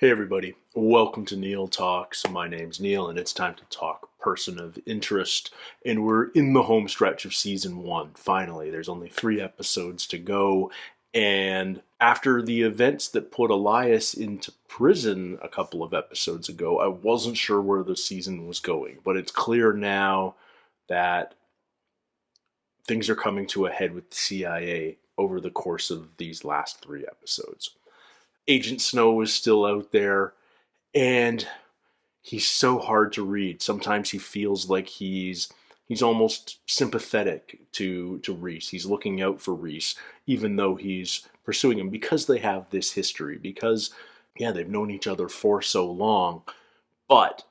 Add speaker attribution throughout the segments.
Speaker 1: Hey everybody, welcome to Neil Talks. My name's Neil and it's time to talk person of interest. And we're in the home stretch of season 1. Finally, there's only 3 episodes to go. And after the events that put Elias into prison a couple of episodes ago, I wasn't sure where the season was going. But it's clear now that things are coming to a head with the CIA over the course of these last 3 episodes. Agent Snow is still out there, and he's so hard to read. Sometimes he feels like he's almost sympathetic to Reese. He's looking out for Reese, even though he's pursuing him, because they have this history, because, they've known each other for so long. But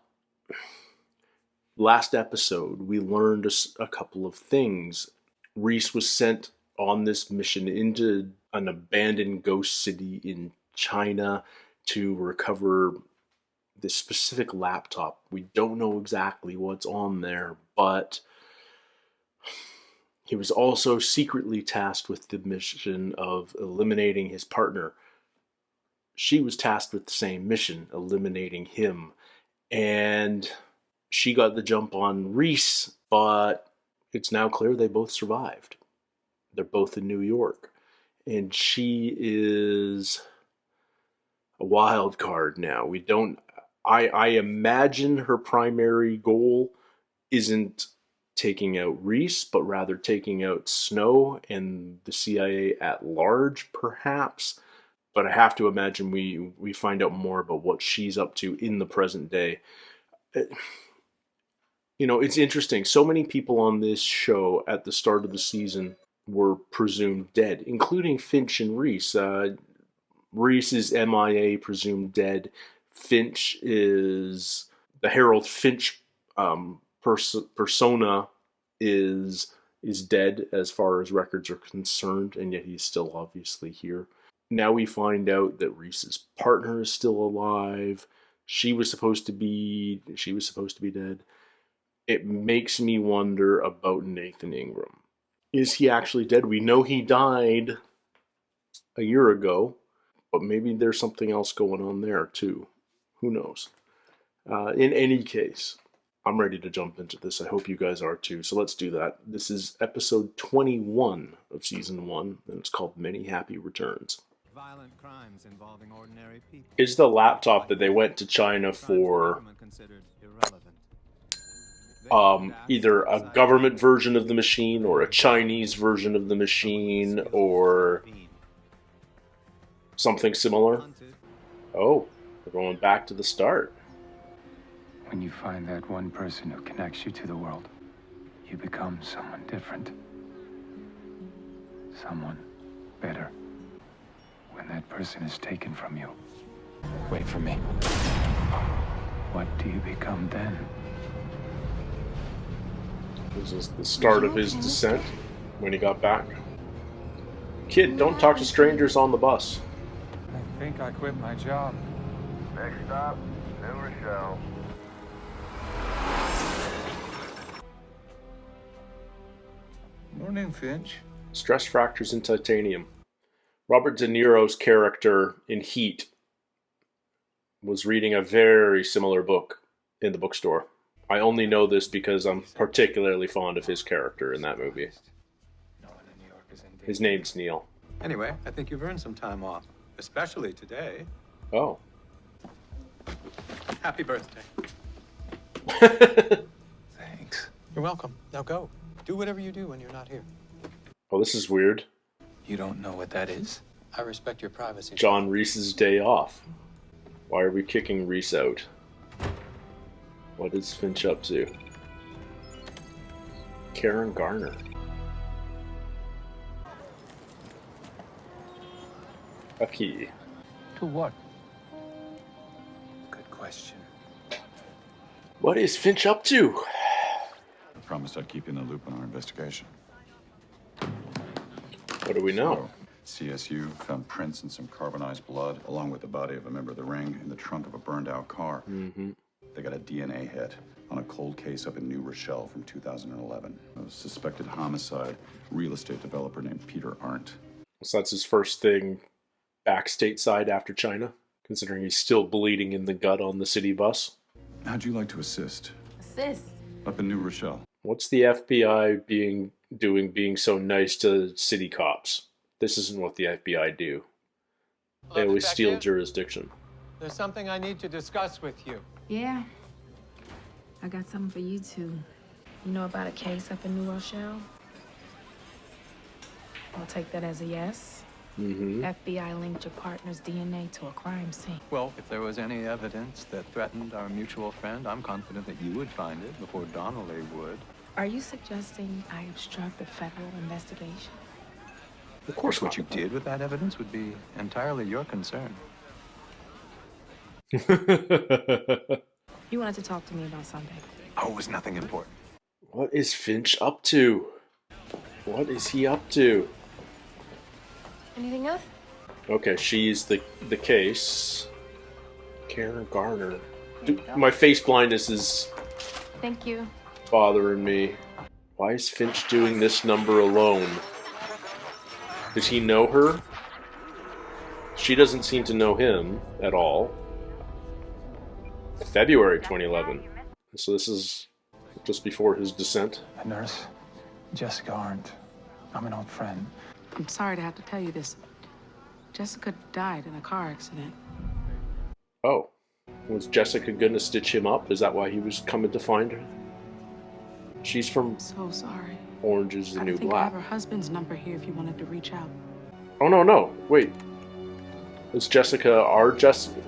Speaker 1: last episode, we learned a couple of things. Reese was sent on this mission into an abandoned ghost city in China to recover this specific laptop. We don't know exactly what's on there, but he was also secretly tasked with the mission of eliminating his partner. She was tasked with the same mission, eliminating him, and she got the jump on Reese, but it's now clear they both survived. They're both in New York, and she is a wild card now. I imagine her primary goal isn't taking out Reese, but rather taking out Snow and the CIA at large, perhaps. But I have to imagine we find out more about what she's up to in the present day. It's interesting. So many people on this show at the start of the season were presumed dead, including Finch and Reese. Reese is MIA, presumed dead. Finch is the Harold Finch persona is dead as far as records are concerned, and yet he's still obviously here. Now we find out that Reese's partner is still alive. She was supposed to be dead. It makes me wonder about Nathan Ingram. Is he actually dead? We know he died a year ago, but maybe there's something else going on there too. Who knows? In any case, I'm ready to jump into this. I hope you guys are too. So let's do that. This is episode 21 of season 1, and it's called Many Happy Returns.
Speaker 2: Violent crimes involving ordinary people.
Speaker 1: Is the laptop that they went to China for either a government version of the machine or a Chinese version of the machine or something similar? Oh, we're going back to the start.
Speaker 3: When you find that one person who connects you to the world, you become someone different. Someone better. When that person is taken from you, wait for me. What do you become then?
Speaker 1: This is the start of his descent when he got back. Kid, don't talk to strangers on the bus.
Speaker 3: I think I quit my job.
Speaker 4: Next stop, New Rochelle.
Speaker 3: Morning, Finch.
Speaker 1: Stress fractures in titanium. Robert De Niro's character in Heat was reading a very similar book in the bookstore. I only know this because I'm particularly fond of his character in that movie. His name's Neil.
Speaker 2: Anyway, I think you've earned some time off, especially today.
Speaker 1: Oh.
Speaker 2: Happy birthday.
Speaker 3: Thanks.
Speaker 2: You're welcome. Now go. Do whatever you do when you're not here.
Speaker 1: Oh, this is weird.
Speaker 3: You don't know what that is?
Speaker 2: I respect your privacy.
Speaker 1: John Reese's day off. Why are we kicking Reese out? What is Finch up to? Karen Garner. A key.
Speaker 3: To what? Good question.
Speaker 1: What is Finch up to?
Speaker 5: I promised I'd keep you in the loop on our investigation.
Speaker 1: What do we know?
Speaker 5: So, CSU found prints and some carbonized blood, along with the body of a member of the ring, in the trunk of a burned-out car.
Speaker 1: Mm-hmm.
Speaker 5: They got a DNA hit on a cold case up in New Rochelle from 2011. A suspected homicide, real estate developer named Peter Arndt.
Speaker 1: So that's his first thing back stateside after China? considering he's still bleeding in the gut on the city bus.
Speaker 5: How'd you like to assist?
Speaker 6: Assist.
Speaker 5: Up in New Rochelle.
Speaker 1: What's the FBI being so nice to city cops? This isn't what the FBI do. They
Speaker 2: Hello,
Speaker 1: always steal
Speaker 2: detective.
Speaker 1: jurisdiction.
Speaker 2: There's something I need to discuss with you.
Speaker 6: Yeah. I got something for you too. You know about a case up in New Rochelle? I'll take that as a yes.
Speaker 1: Mm-hmm.
Speaker 6: FBI linked your partner's DNA to a crime scene.
Speaker 2: Well, if there was any evidence that threatened our mutual friend, I'm confident that you would find it before Donnelly would.
Speaker 6: Are you suggesting I obstruct the federal investigation?
Speaker 1: Of course
Speaker 2: What
Speaker 1: not.
Speaker 2: you did with that evidence would be entirely your concern.
Speaker 6: You wanted to talk to me about something.
Speaker 2: Oh, it was nothing important.
Speaker 1: What is Finch up to? What is he up to?
Speaker 6: Anything else?
Speaker 1: Okay, she's the case. Karen Garner. My face blindness is
Speaker 6: Thank you.
Speaker 1: bothering me. Why is Finch doing this number alone? Does he know her? She doesn't seem to know him at all. February 2011. So this is just before his descent.
Speaker 3: A nurse, Jessica Arndt. I'm an old friend.
Speaker 6: I'm sorry to have to tell you this. Jessica died in a car accident.
Speaker 1: Oh. Was Jessica gonna stitch him up? Is that why he was coming to find her? She's from
Speaker 6: So sorry.
Speaker 1: Orange is the
Speaker 6: I
Speaker 1: New
Speaker 6: think I have
Speaker 1: Black.
Speaker 6: her husband's number here if you wanted to reach out.
Speaker 1: Oh, no. Wait. Is Jessica our Jessica?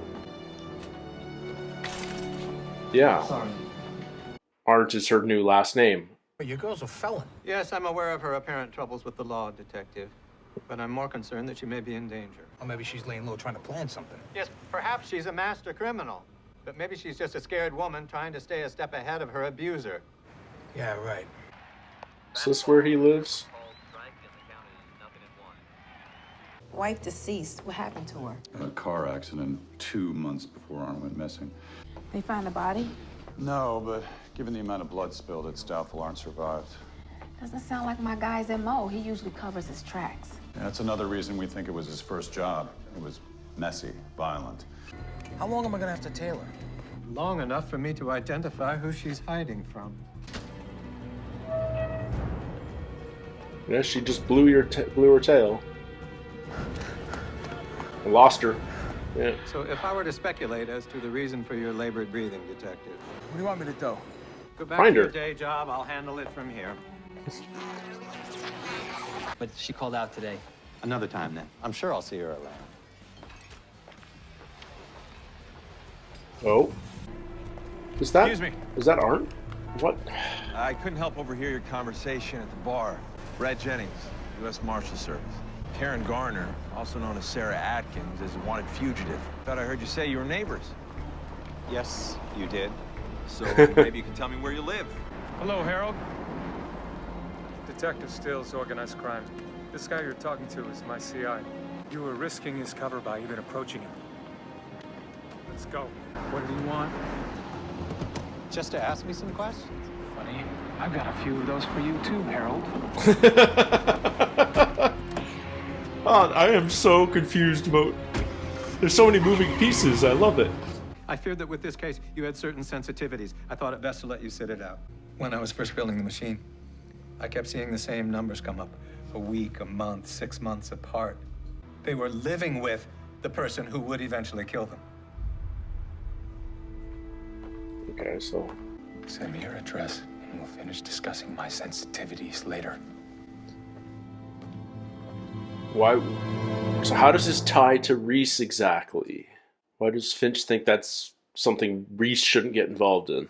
Speaker 1: Yeah.
Speaker 7: Sorry.
Speaker 1: Arndt is her new last name.
Speaker 7: But your girl's a felon.
Speaker 2: Yes, I'm aware of her apparent troubles with the law, Detective. But I'm more concerned that she may be in danger.
Speaker 7: Or maybe she's laying low trying to plan something.
Speaker 2: Yes, perhaps she's a master criminal. But maybe she's just a scared woman trying to stay a step ahead of her abuser.
Speaker 7: Yeah, right.
Speaker 1: Is this where he lives?
Speaker 6: Wife deceased. What happened to her?
Speaker 5: A car accident 2 months before Arnold went missing.
Speaker 6: They find the body?
Speaker 5: No, but given the amount of blood spilled, it's doubtful Arndt survived.
Speaker 6: Doesn't sound like my guy's MO. He usually covers his tracks.
Speaker 5: That's another reason we think it was his first job. It was messy, violent.
Speaker 7: How long am I gonna have to tail her?
Speaker 2: Long enough for me to identify who she's hiding from.
Speaker 1: Yeah, she just blew her tail. I lost her. Yeah.
Speaker 2: So if I were to speculate as to the reason for your labored breathing, Detective,
Speaker 7: What do you want me to do?
Speaker 2: go back
Speaker 1: Find
Speaker 2: to
Speaker 1: her.
Speaker 2: your day job. I'll handle it from here.
Speaker 8: But she called out today.
Speaker 2: Another time, then. I'm sure I'll see her around.
Speaker 1: Oh. Is that?
Speaker 9: Excuse me.
Speaker 1: Is that Arndt? What?
Speaker 9: I couldn't help overhear your conversation at the bar. Brad Jennings, U.S. Marshal Service. Karen Garner, also known as Sarah Atkins, is a wanted fugitive. Thought I heard you say you were neighbors.
Speaker 2: Yes, you did.
Speaker 9: So maybe you can tell me where you live.
Speaker 10: Hello, Harold. Detective Stills, organized crime. This guy you're talking to is my CI. You were risking his cover by even approaching him. Let's go.
Speaker 2: What do you want? Just to ask me some questions?
Speaker 3: Funny, I've got a few of those for you too, Harold.
Speaker 1: Oh, I am so confused about. There's so many moving pieces. I love it.
Speaker 2: I feared that with this case, you had certain sensitivities. I thought it best to let you sit it out. When I was first building the machine, I kept seeing the same numbers come up. A week, a month, 6 months apart. They were living with the person who would eventually kill them.
Speaker 1: Okay, so
Speaker 3: Send me your address, and we'll finish discussing my sensitivities later.
Speaker 1: why? So how does this tie to Reese exactly? Why does Finch think that's something Reese shouldn't get involved in?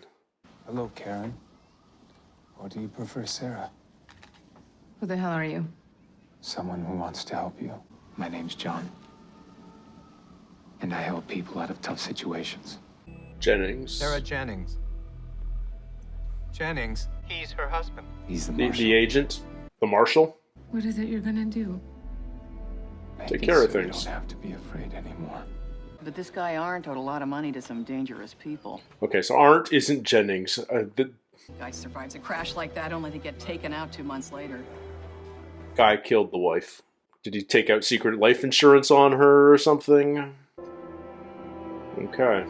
Speaker 3: Hello, Karen. Or do you prefer Sarah?
Speaker 6: Who the hell are you?
Speaker 3: Someone who wants to help you. My name's John. And I help people out of tough situations.
Speaker 1: Jennings.
Speaker 2: Sarah Jennings. Jennings, he's her husband.
Speaker 3: He's the
Speaker 1: The
Speaker 3: marshal.
Speaker 1: agent? The marshal?
Speaker 6: What is it you're gonna do?
Speaker 3: Make
Speaker 1: Take
Speaker 3: it
Speaker 1: care of
Speaker 3: so you
Speaker 1: things.
Speaker 3: don't have to be afraid anymore.
Speaker 11: But this guy Arndt owed a lot of money to some dangerous people.
Speaker 1: Okay, so Arndt isn't Jennings. The
Speaker 11: Guy survives a crash like that only to get taken out 2 months later.
Speaker 1: guy killed the wife. Did he take out secret life insurance on her or something? Okay.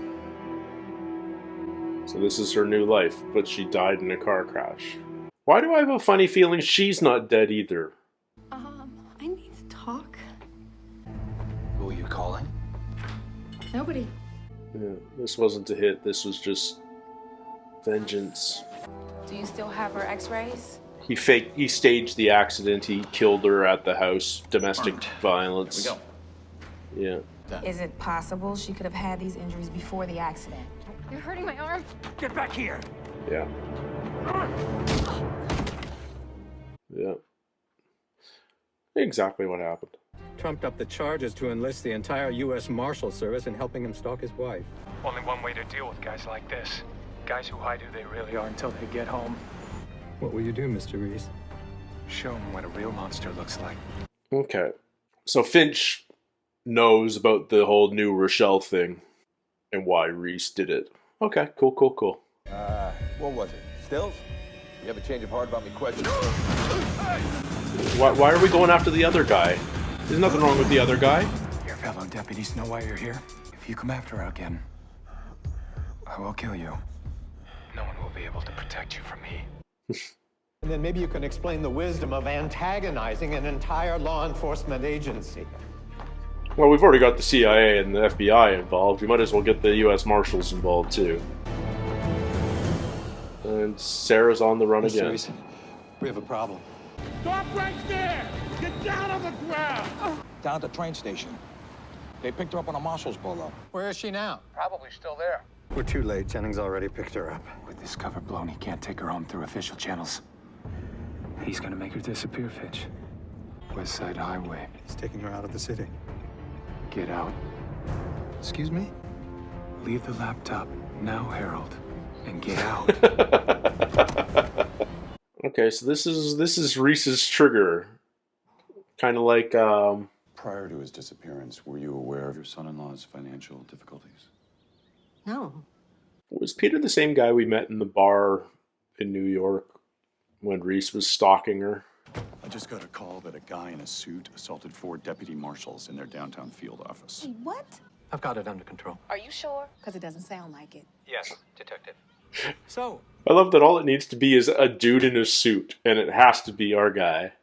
Speaker 1: So this is her new life, but she died in a car crash. Why do I have a funny feeling she's not dead either?
Speaker 6: I need to talk.
Speaker 7: Who are you calling?
Speaker 6: Nobody.
Speaker 1: Yeah, this wasn't a hit. This was just vengeance.
Speaker 6: Do you still have her x-rays?
Speaker 1: He staged the accident. He killed her at the house. Domestic violence.
Speaker 7: There we
Speaker 1: Yeah.
Speaker 7: go.
Speaker 6: Is it possible she could have had these injuries before the accident? You're hurting my arm.
Speaker 7: Get back here.
Speaker 1: Yeah. Yeah. Exactly what happened.
Speaker 2: Trumped up the charges to enlist the entire U.S. Marshal Service in helping him stalk his wife.
Speaker 10: Only one way to deal with guys like this. Guys who hide who they really are until they get home.
Speaker 2: What will you do, Mr. Reese?
Speaker 10: Show them what a real monster looks like.
Speaker 1: Okay. So Finch knows about the whole new Rochelle thing and why Reese did it. Okay, cool.
Speaker 9: What was it? Stills? You have a change of heart about me questioning?
Speaker 1: Why are we going after the other guy? There's nothing wrong with the other guy.
Speaker 7: Your fellow deputies know why you're here. If you come after her again, I will kill you. No one will be able to protect you from me.
Speaker 2: And then maybe you can explain the wisdom of antagonizing an entire law enforcement agency.
Speaker 1: Well, we've already got the CIA and the FBI involved. We might as well get the U.S. Marshals involved, too. And Sarah's on the run
Speaker 2: Mr.
Speaker 1: again.
Speaker 2: Reese, we have a problem.
Speaker 12: Stop right there! Get down on the ground!
Speaker 7: Down at the train station. They picked her up on a marshal's polo.
Speaker 2: Where is she now?
Speaker 7: Probably still there.
Speaker 2: We're too late. Jennings already picked her up.
Speaker 7: With this cover blown, he can't take her home through official channels. He's gonna make her disappear, Finch. West Side Highway.
Speaker 2: He's taking her out of the city.
Speaker 7: Get out.
Speaker 2: Excuse me?
Speaker 7: Leave the laptop now, Harold, and get out.
Speaker 1: Okay, so this is Reese's trigger. Kind of like,
Speaker 5: Prior to his disappearance, were you aware of your son-in-law's financial difficulties?
Speaker 11: No.
Speaker 1: was Peter the same guy we met in the bar in New York when Reese was stalking her?
Speaker 5: I just got a call that a guy in a suit assaulted 4 deputy marshals in their downtown field office.
Speaker 6: Hey, what?
Speaker 2: I've got it under control.
Speaker 6: Are you sure? Because it doesn't sound like it.
Speaker 2: Yes, detective. So,
Speaker 1: I love that all it needs to be is a dude in a suit, and it has to be our guy.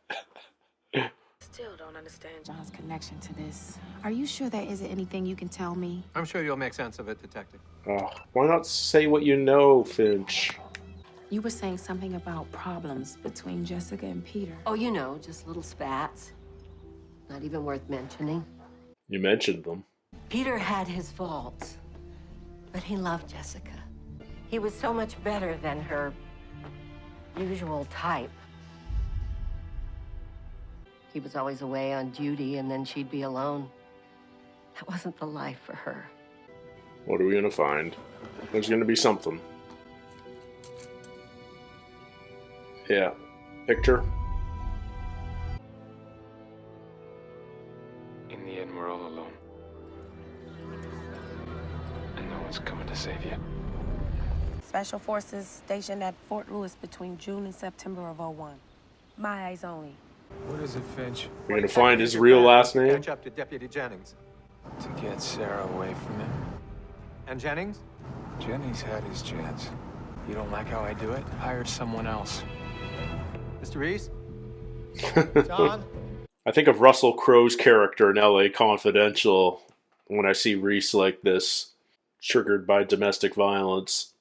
Speaker 6: Still don't understand John's connection to this. Are you sure there isn't anything you can tell me?
Speaker 2: I'm sure you'll make sense of it, detective.
Speaker 1: Why not say what you know, Finch?
Speaker 6: You were saying something about problems between Jessica and Peter.
Speaker 11: Oh, you know, just little spats. Not even worth mentioning.
Speaker 1: You mentioned them.
Speaker 11: Peter had his faults, but he loved Jessica. He was so much better than her usual type. He was always away on duty, and then she'd be alone. That wasn't the life for her.
Speaker 1: What are we gonna find? There's gonna be something. Yeah. Picture.
Speaker 3: In the end, we're all alone. And no one's coming to save you.
Speaker 13: Special Forces stationed at Fort Lewis between June and September of '01. My eyes only.
Speaker 10: What is it, Finch?
Speaker 1: We're gonna find his real last name.
Speaker 2: Catch up to Deputy Jennings.
Speaker 3: To get Sarah away from him.
Speaker 2: And Jennings?
Speaker 3: Jennings had his chance. You don't like how I do it? Hire someone else.
Speaker 2: Mr. Reese? John?
Speaker 1: I think of Russell Crowe's character in LA Confidential when I see Reese like this, triggered by domestic violence.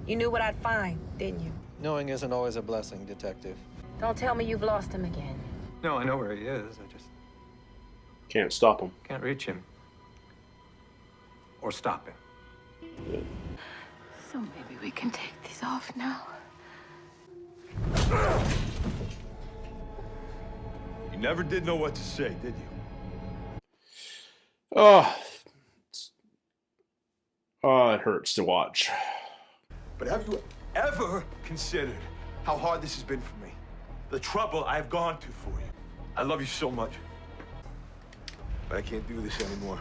Speaker 13: You knew what I'd find, didn't you?
Speaker 2: Knowing isn't always a blessing, detective.
Speaker 13: Don't tell me you've lost him again.
Speaker 2: No, I know where he is. I just
Speaker 1: Can't stop him.
Speaker 2: can't reach him. Or stop him.
Speaker 6: So maybe we can take these off now.
Speaker 9: You never did know what to say, did you?
Speaker 1: It hurts to watch.
Speaker 9: But have you ever considered how hard this has been for me? The trouble I've gone to for you. I love you so much. But I can't do this anymore.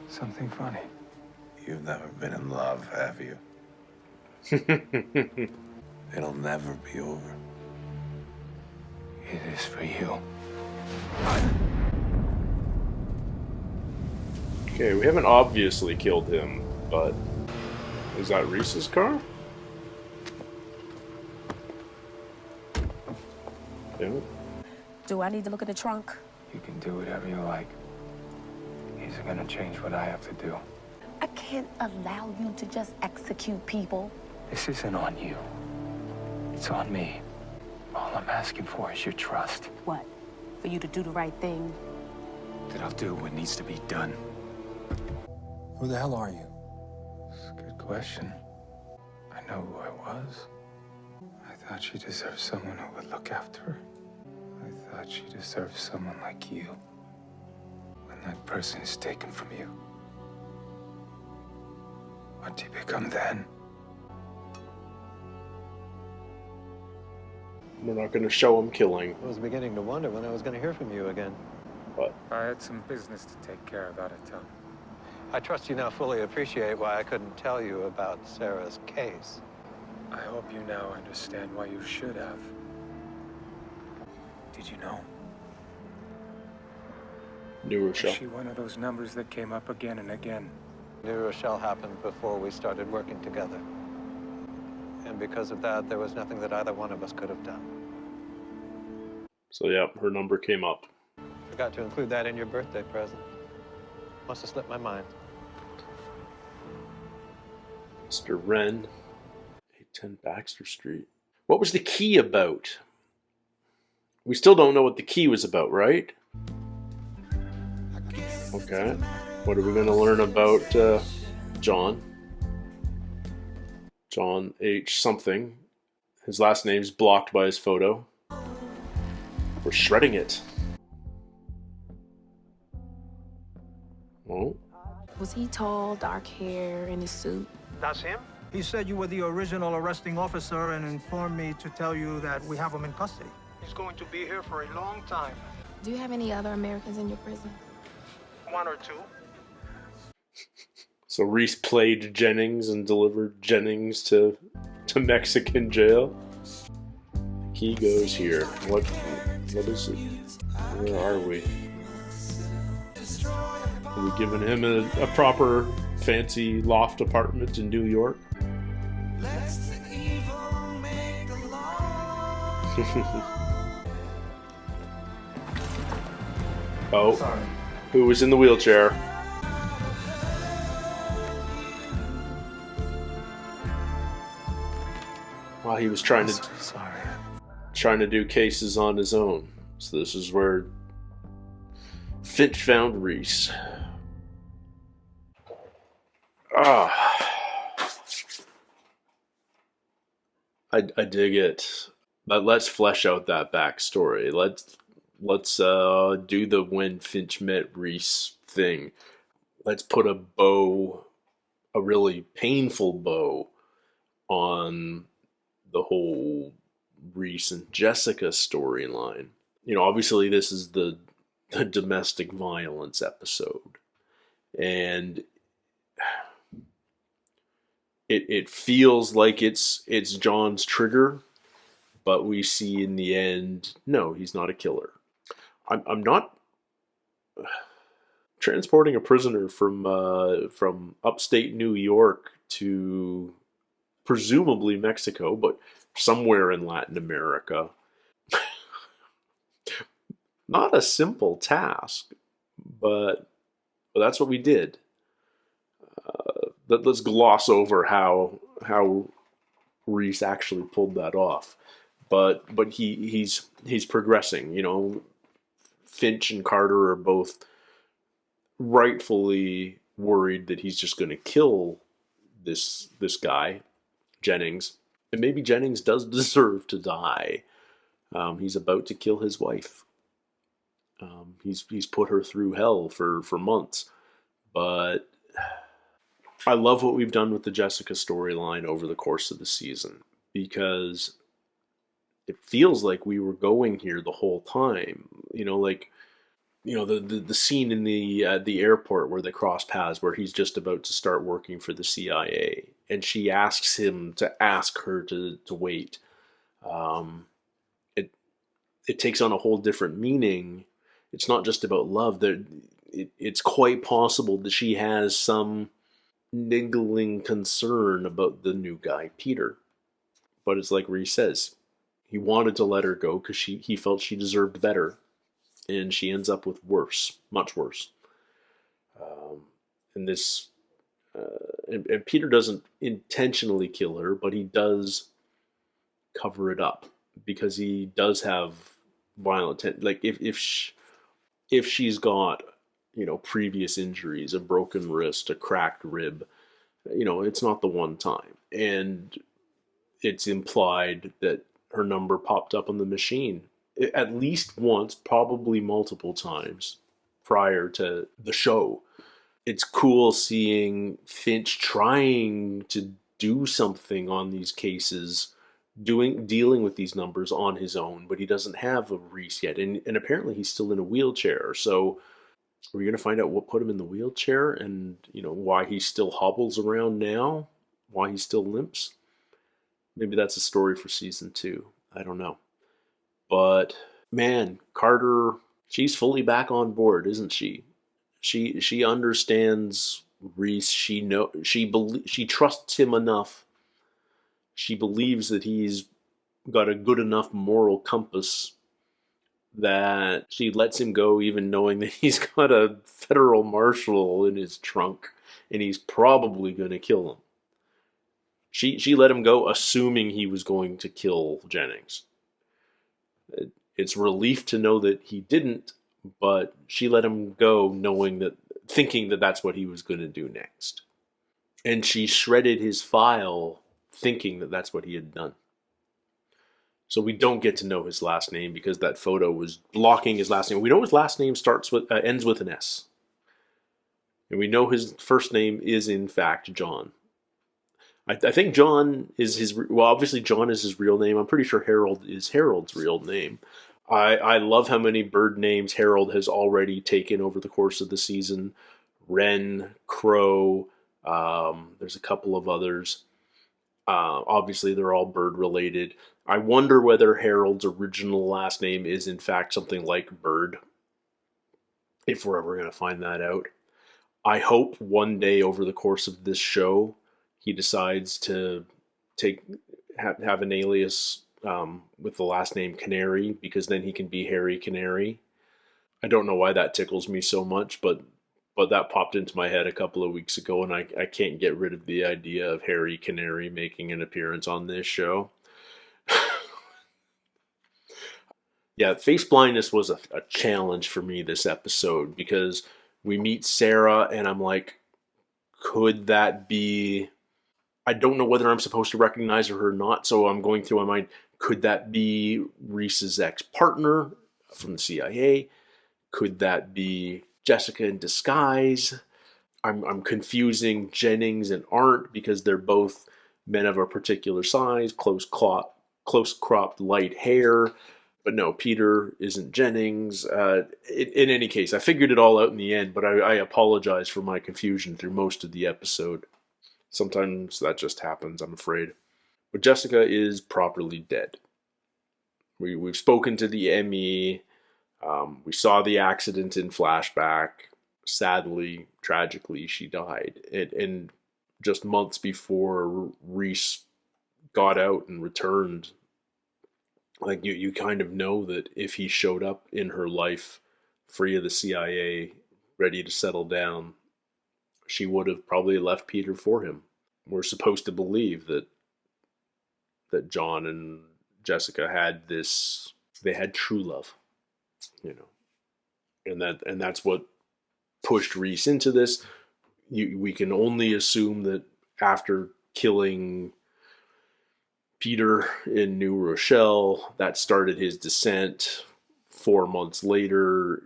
Speaker 3: Something funny.
Speaker 9: You've never been in love, have you? It'll never be over.
Speaker 3: It is for you.
Speaker 1: Okay, we haven't obviously killed him, but is that Reese's car? Yeah.
Speaker 13: Do I need to look in the trunk?
Speaker 3: You can do whatever you like. He's gonna change what I have to do.
Speaker 13: I can't allow you to just execute people.
Speaker 3: This isn't on you. It's on me. All I'm asking for is your trust.
Speaker 13: What? For you to do the right thing?
Speaker 3: That I'll do what needs to be done.
Speaker 7: Who the hell are you?
Speaker 3: It's a good question. I know who I was. I thought she deserved someone who would look after her. I thought she deserved someone like you. When that person is taken from you, what do you become then?
Speaker 1: We're not going to show him killing.
Speaker 2: I was beginning to wonder when I was going to hear from you again.
Speaker 1: But
Speaker 10: I had some business to take care of out of town.
Speaker 2: I trust you now fully appreciate why I couldn't tell you about Sarah's case.
Speaker 10: I hope you now understand why you should have. Did you know?
Speaker 1: New
Speaker 10: Was
Speaker 1: Rochelle.
Speaker 10: she one of those numbers that came up again and again?
Speaker 2: New Rochelle happened before we started working together. And because of that, there was nothing that either one of us could have done.
Speaker 1: So yeah, her number came up.
Speaker 2: Forgot to include that in your birthday present. Must have slipped my mind.
Speaker 1: Mr. Wren, 810 Baxter Street. What was the key about? We still don't know what the key was about, right? Okay. What are we going to learn about John? John H. something. His last name's blocked by his photo. We're shredding it. Oh.
Speaker 6: Was he tall, dark hair, in a suit?
Speaker 14: That's him? He said you were the original arresting officer and informed me to tell you that we have him in custody. He's going to be here for a long time.
Speaker 6: Do you have any other Americans in your prison?
Speaker 14: One or two.
Speaker 1: So Reese played Jennings and delivered Jennings to Mexican jail. Key goes here. What is it? Where are we? Are we giving him a proper fancy loft apartment in New York? Oh,
Speaker 14: Sorry.
Speaker 1: Who was in the wheelchair? Well, he was trying to do cases on his own. So this is where Finch found Reese. I dig it. But let's flesh out that backstory. Let's do the when Finch met Reese thing. Let's put a bow, a really painful bow, on the whole Reese and Jessica storyline. You know, obviously this is the domestic violence episode, and it feels like it's John's trigger, but we see in the end, no, he's not a killer. I'm not transporting a prisoner from upstate New York to presumably Mexico, but somewhere in Latin America. Not a simple task, but that's what we did. Let's gloss over how Reese actually pulled that off, but he's progressing. You know, Finch and Carter are both rightfully worried that he's just going to kill this guy, Jennings, and maybe Jennings does deserve to die. He's about to kill his wife. He's put her through hell for months, but I love what we've done with the Jessica storyline over the course of the season, because it feels like we were going here the whole time. You know, like, you know, the scene in the airport where they cross paths, where he's just about to start working for the CIA, and she asks him to ask her to wait. it takes on a whole different meaning. It's not just about love. It's quite possible that she has some niggling concern about the new guy, Peter. But it's like Reese says, he wanted to let her go because he felt she deserved better, and she ends up with worse, much worse. And this, and Peter doesn't intentionally kill her, but he does cover it up because he does have violent. Like if she's got, previous injuries, a broken wrist, a cracked rib, it's not the one time, and it's implied that her number popped up on the machine at least once, probably multiple times prior to the show. It's cool seeing Finch trying to do something on these cases, dealing with these numbers on his own, but he doesn't have a Reese yet, and apparently he's still in a wheelchair. So we're going to find out what put him in the wheelchair, and why he still hobbles around now, why he still limps. Maybe that's a story for season 2. I don't know. But man, Carter, she's fully back on board, isn't she? She understands Reese. She trusts him enough. She believes that he's got a good enough moral compass that she lets him go, even knowing that he's got a federal marshal in his trunk and he's probably going to kill him. She let him go assuming he was going to kill Jennings. It's relief to know that he didn't, but she let him go thinking that that's what he was going to do next. And she shredded his file thinking that that's what he had done. So we don't get to know his last name because that photo was blocking his last name. We know his last name ends with an S. And we know his first name is in fact John. I think John is obviously John is his real name. I'm pretty sure Harold is Harold's real name. I love how many bird names Harold has already taken over the course of the season. Wren, Crow, there's a couple of others. Obviously, they're all bird related. I wonder whether Harold's original last name is in fact something like Bird, if we're ever going to find that out. I hope one day over the course of this show, he decides to have an alias with the last name Canary, because then he can be Harry Canary. I don't know why that tickles me so much, but that popped into my head a couple of weeks ago, and I can't get rid of the idea of Harry Canary making an appearance on this show. Yeah, face blindness was a challenge for me this episode, because we meet Sarah, and I'm like, could that be... I don't know whether I'm supposed to recognize her or not, so I'm going through my mind, could that be Reese's ex-partner from the CIA? Could that be Jessica in disguise? I'm confusing Jennings and Arndt because they're both men of a particular size, close cropped light hair. But no, Peter isn't Jennings. In any case, I figured it all out in the end, but I apologize for my confusion through most of the episode. Sometimes that just happens, I'm afraid. But Jessica is properly dead. We've spoken to the ME. We saw the accident in flashback. Sadly, tragically, she died. And just months before Reese got out and returned, like you kind of know that if he showed up in her life free of the CIA, ready to settle down, she would have probably left Peter for him. We're supposed to believe that John and Jessica had true love, and that's what pushed Reese into this. We can only assume that after killing Peter in New Rochelle, that started his descent. 4 months later,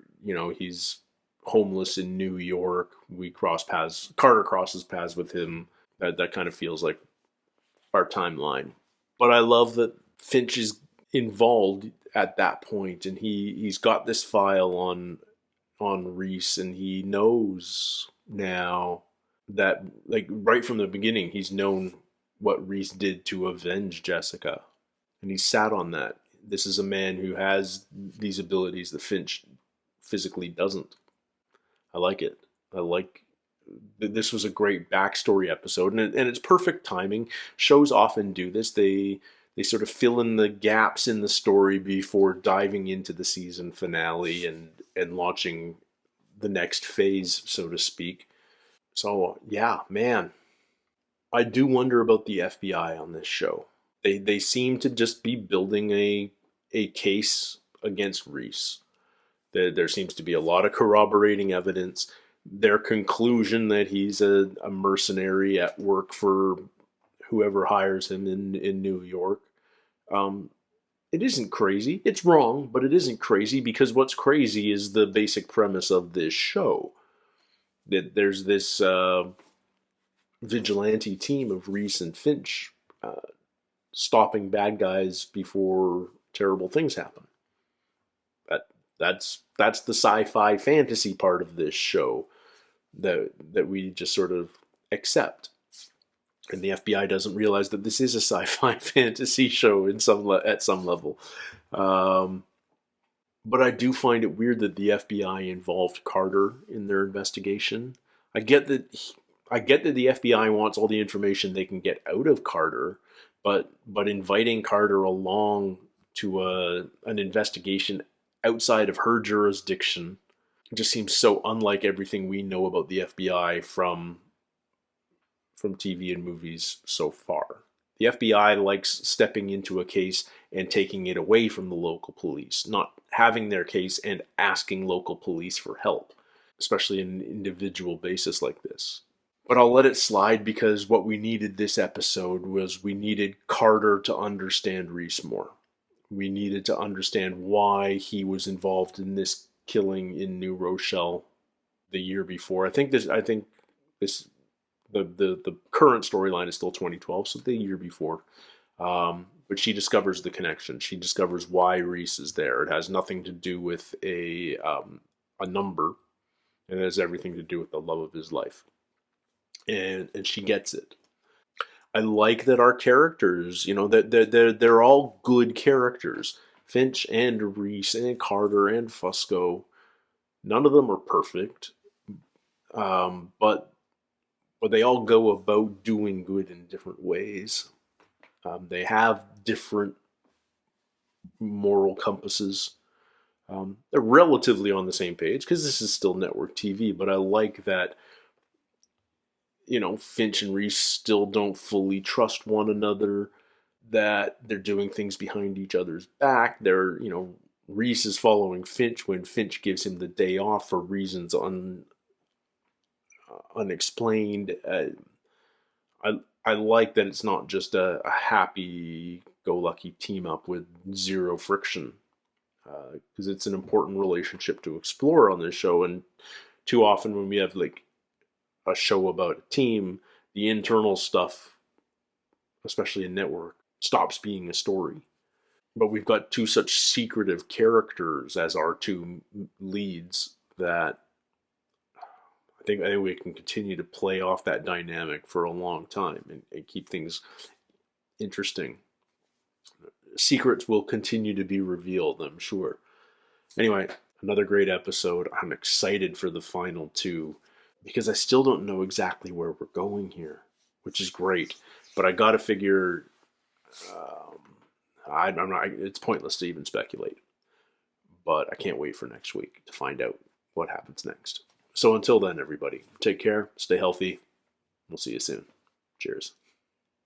Speaker 1: he's homeless in New York. Carter crosses paths with him. That kind of feels like our timeline. But I love that Finch is involved at that point, and he's got this file on Reese, and he knows now that, like, right from the beginning, he's known what Reese did to avenge Jessica, and he sat on that this is a man who has these abilities that Finch physically doesn't. I like it. I like this was a great backstory episode, and it's perfect timing. Shows often do this. They sort of fill in the gaps in the story before diving into the season finale and launching the next phase, so to speak. So yeah, man, I do wonder about the FBI on this show. They seem to just be building a case against Reese. There seems to be a lot of corroborating evidence. Their conclusion that he's a mercenary at work for whoever hires him in New York. It isn't crazy. It's wrong, but it isn't crazy because what's crazy is the basic premise of this show. That there's this vigilante team of Reese and Finch stopping bad guys before terrible things happen. That's the sci-fi fantasy part of this show that we just sort of accept. And the FBI doesn't realize that this is a sci-fi fantasy show at some level. But I do find it weird that the FBI involved Carter in their investigation. I get that the FBI wants all the information they can get out of Carter, but inviting Carter along to an investigation outside of her jurisdiction just seems so unlike everything we know about the FBI from TV and movies so far. The FBI likes stepping into a case and taking it away from the local police, not having their case and asking local police for help, especially in an individual basis like this. But I'll let it slide because what we needed this episode was we needed Carter to understand Reese more. We needed to understand why he was involved in this killing in New Rochelle the year before. I think the current storyline is still 2012, so the year before. But she discovers the connection. She discovers why Reese is there. It has nothing to do with a number, and it has everything to do with the love of his life. And she gets it. I like that our characters, they're all good characters. Finch and Reese and Carter and Fusco. None of them are perfect, but they all go about doing good in different ways. They have different moral compasses. They're relatively on the same page because this is still network TV, but I like that, Finch and Reese still don't fully trust one another, that they're doing things behind each other's back. Reese is following Finch when Finch gives him the day off for reasons unexplained. I like that it's not just a happy-go-lucky team-up with zero friction, because it's an important relationship to explore on this show, and too often when we have a show about a team, the internal stuff, especially in network, stops being a story. But we've got two such secretive characters as our two leads that I think we can continue to play off that dynamic for a long time and keep things interesting. Secrets will continue to be revealed, I'm sure. Anyway, another great episode. I'm excited for the final two because I still don't know exactly where we're going here, which is great. But I got to figure. I'm not. It's pointless to even speculate. But I can't wait for next week to find out what happens next. So until then, everybody, take care, stay healthy. We'll see you soon. Cheers.